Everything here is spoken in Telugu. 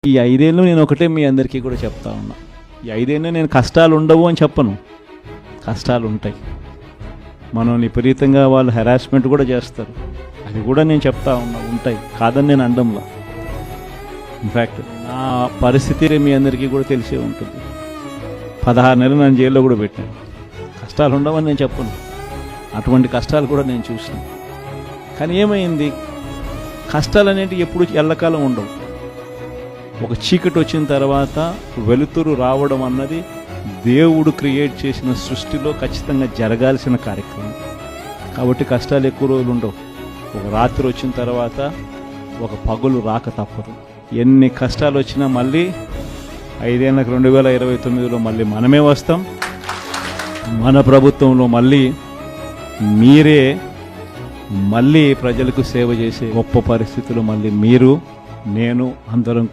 ఈ 5 ఏళ్ళు నేను ఒకటే మీ అందరికీ కూడా చెప్తా ఉన్నా, ఈ 5 ఏళ్ళు నేను కష్టాలు ఉండవు అని చెప్పను, కష్టాలు ఉంటాయి. మనం విపరీతంగా వాళ్ళు హెరాస్మెంట్ కూడా చేస్తారు, అది కూడా నేను చెప్తా ఉన్నా, ఉంటాయి, కాదని నేను అనడంలా. ఇన్ఫ్యాక్ట్ నా పరిస్థితి మీ అందరికీ కూడా తెలిసే ఉంటుంది. 16 నెలలు నన్ను జైల్లో కూడా పెట్టాను. కష్టాలు ఉండవని నేను చెప్పను, అటువంటి కష్టాలు కూడా నేను చూసాను. కానీ ఏమైంది, కష్టాలు అనేటివి ఎప్పుడు ఎల్లకాలం ఉండవు. ఒక చీకటి వచ్చిన తర్వాత వెలుతురు రావడం అన్నది దేవుడు క్రియేట్ చేసిన సృష్టిలో ఖచ్చితంగా జరగాల్సిన కార్యక్రమం. కాబట్టి కష్టాలు ఎక్కువ రోజులు ఉండవు. ఒక రాత్రి వచ్చిన తర్వాత ఒక పగులు రాక తప్పదు. ఎన్ని కష్టాలు వచ్చినా మళ్ళీ 5 ఏళ్ళకి 2029లో మళ్ళీ మనమే వస్తాం. మన ప్రభుత్వంలో మళ్ళీ మీరే మళ్ళీ ప్రజలకు సేవ చేసే గొప్ప పరిస్థితులు మళ్ళీ మీరు, నేను అందరం